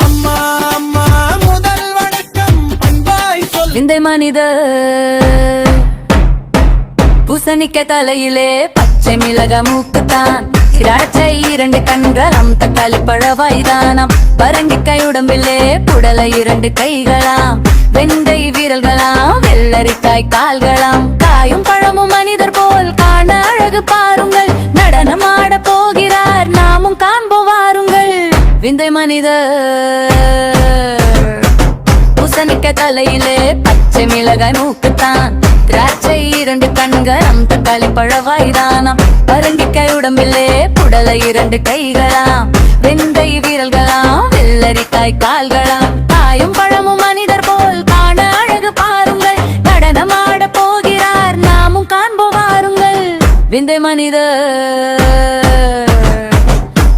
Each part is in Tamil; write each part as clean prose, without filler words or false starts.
அம்மா அம்மா முதல் வணக்கம் பண்பாய் சொல். விந்தை மனித பூசணிக்க தலையிலே பச்சை மிளக மூக்குத்தான், திராட்சை 2 கண்களாம், தக்காளி பழவாய்தானாம், பரங்கிக்காய் உடம்பிலே புடலை 2 கைகளாம், வெண்டை வீரல்களாம், வெள்ளரிக்காய் கால்களாம், காயும் பழமும் மனிதர் போல் காண அழகு பாருங்கள், நடனமாட போகிறார் நாமும் காண்போம் வாருங்கள். விந்தை மனிதர் பூசணிக்க தலையிலே பச்சை மிளகாய் மூக்குத்தான், திராட்சை 2 கண்களாம், தக்காளி பழவாய்தானாம், பரங்கிக்காய் உடம்பிலே புடலை 2 கைகளாம், வெண்டை வீரல்களாம், வெள்ளரிக்காய் கால்களாம், காயும் பழமும் மனிதர் போல் காண அழகு பாருங்கள், நடனமாட போகிறார் நாமும் காண்போம் வாருங்கள். விந்தை மனிதர்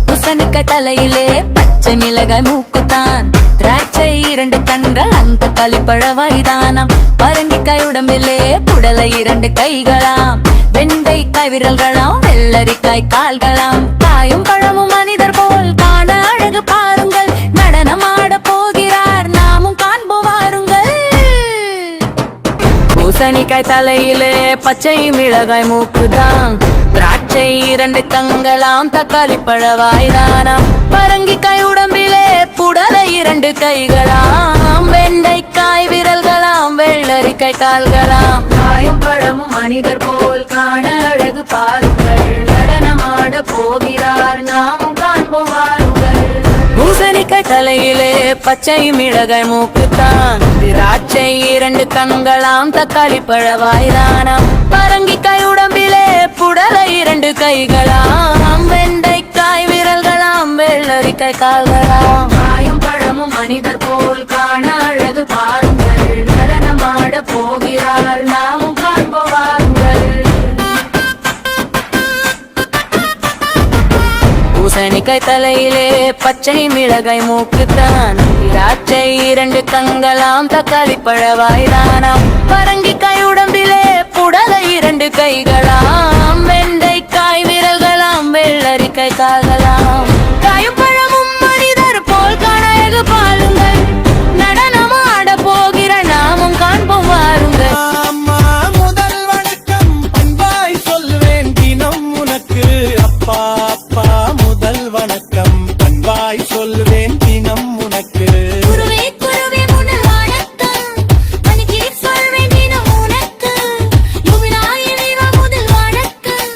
பூசணிக்காய் தலையிலே பச்சை மிளகாய் மூக்குத்தான், திராட்சை 2 கண்கள், அந்த தக்காளி பழவாய்தானாம், பரங்கிக்காய் உடம்பிலே புடலை 2 கைகளாம், வெண்டைக்காய் விரல்களாம், வெள்ளரிக்காய் கால்களாம், காயும் பழமும் மனிதர் போல் காண அழகு பாருங்கள், நடனமாட போகிறார் நாமும் காண்போம் வாருங்கள். பூசணிக்காய் தலையிலே பச்சை மிளகாய் மூக்குதான், திராட்சை 2 கண்களாம், தக்காளி பழவாய்தானாம், பரங்கிக்காய் உடம்பிலே புடலை 2 கைகளாம், வெண்டைக்காய் விரல்களாம், வெள்ளரிக்காய் கால்களாம், காயும் பழமும் மனிதர் போல் காண அழகு பாருங்கள், நடனமாட போகிறார் நாமும் காண்போம் வாருங்கள். பூசணிக்காய் தலையிலே பச்சை மிளகாய் மூக்குத்தான், திராட்சை 2 கண்களாம், தக்காளி பழவாய்தானாம், பரங்கிக்காய் உடம்பிலே புடலை 2 கைகளாம், வெண்டைக்காய் விரல்களாம், வெள்ளரிக்காய் கால்களாம், காயும் பழமும் மனிதர் போல் காண அழகு பாருங்கள், நடனமாட போகிறார் நாமும் காண்போம் வாருங்கள். பூசணிக்காய் தலையிலே பச்சை மிளகாய் மூக்குத்தான், திராட்சை 2 கண்களாம், தக்காளி பழவாய்தானாம், பரங்கிக்காய் உடம்பிலே புடலை 2 கைகளாம், வெண்டைக்காய் விரல்களாம், வெள்ளரிக்காய் கால்களாம், காயும் பழமும் மனிதர் போல் காண அழகு பாருங்கள், நடனமாட போகிற நாமும் காண்போம் வாருங்கள். அம்மா முதல் வணக்கம் பண்பாய் சொல்வேன் தினம் உனக்கு, அப்பா அப்பா முதல் வணக்கம் பண்பாய் சொல்வேன் தினம் உனக்கு. குருவே குருவே முதல் வணக்கம் பணிக்கு சொல்வேன் தினம் உனக்கு, யுவனாய் இறைவா முதல் வணக்கம்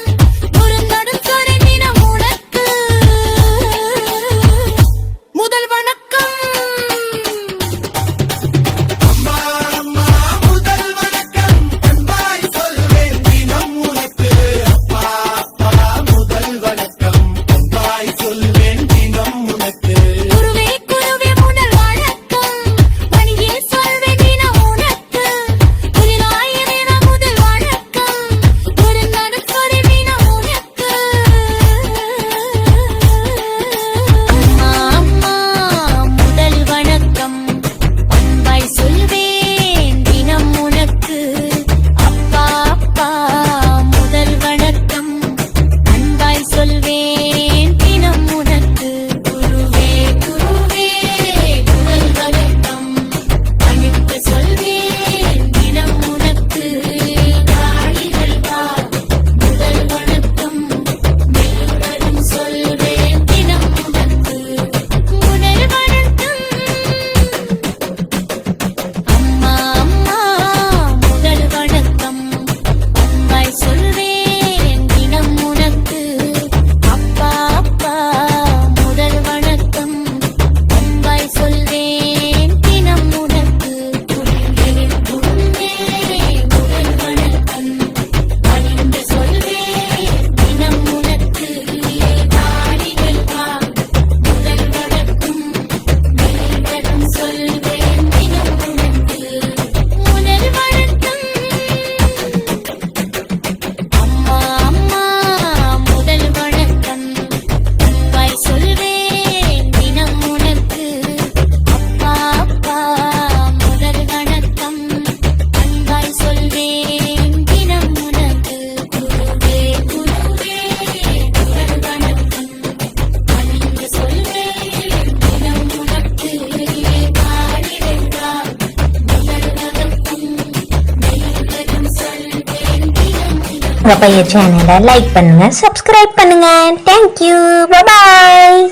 எங்க பையன் சேனலை லைக் பண்ணுங்க, சப்ஸ்கிரைப் பண்ணுங்க. தேங்க்யூ, பாய்.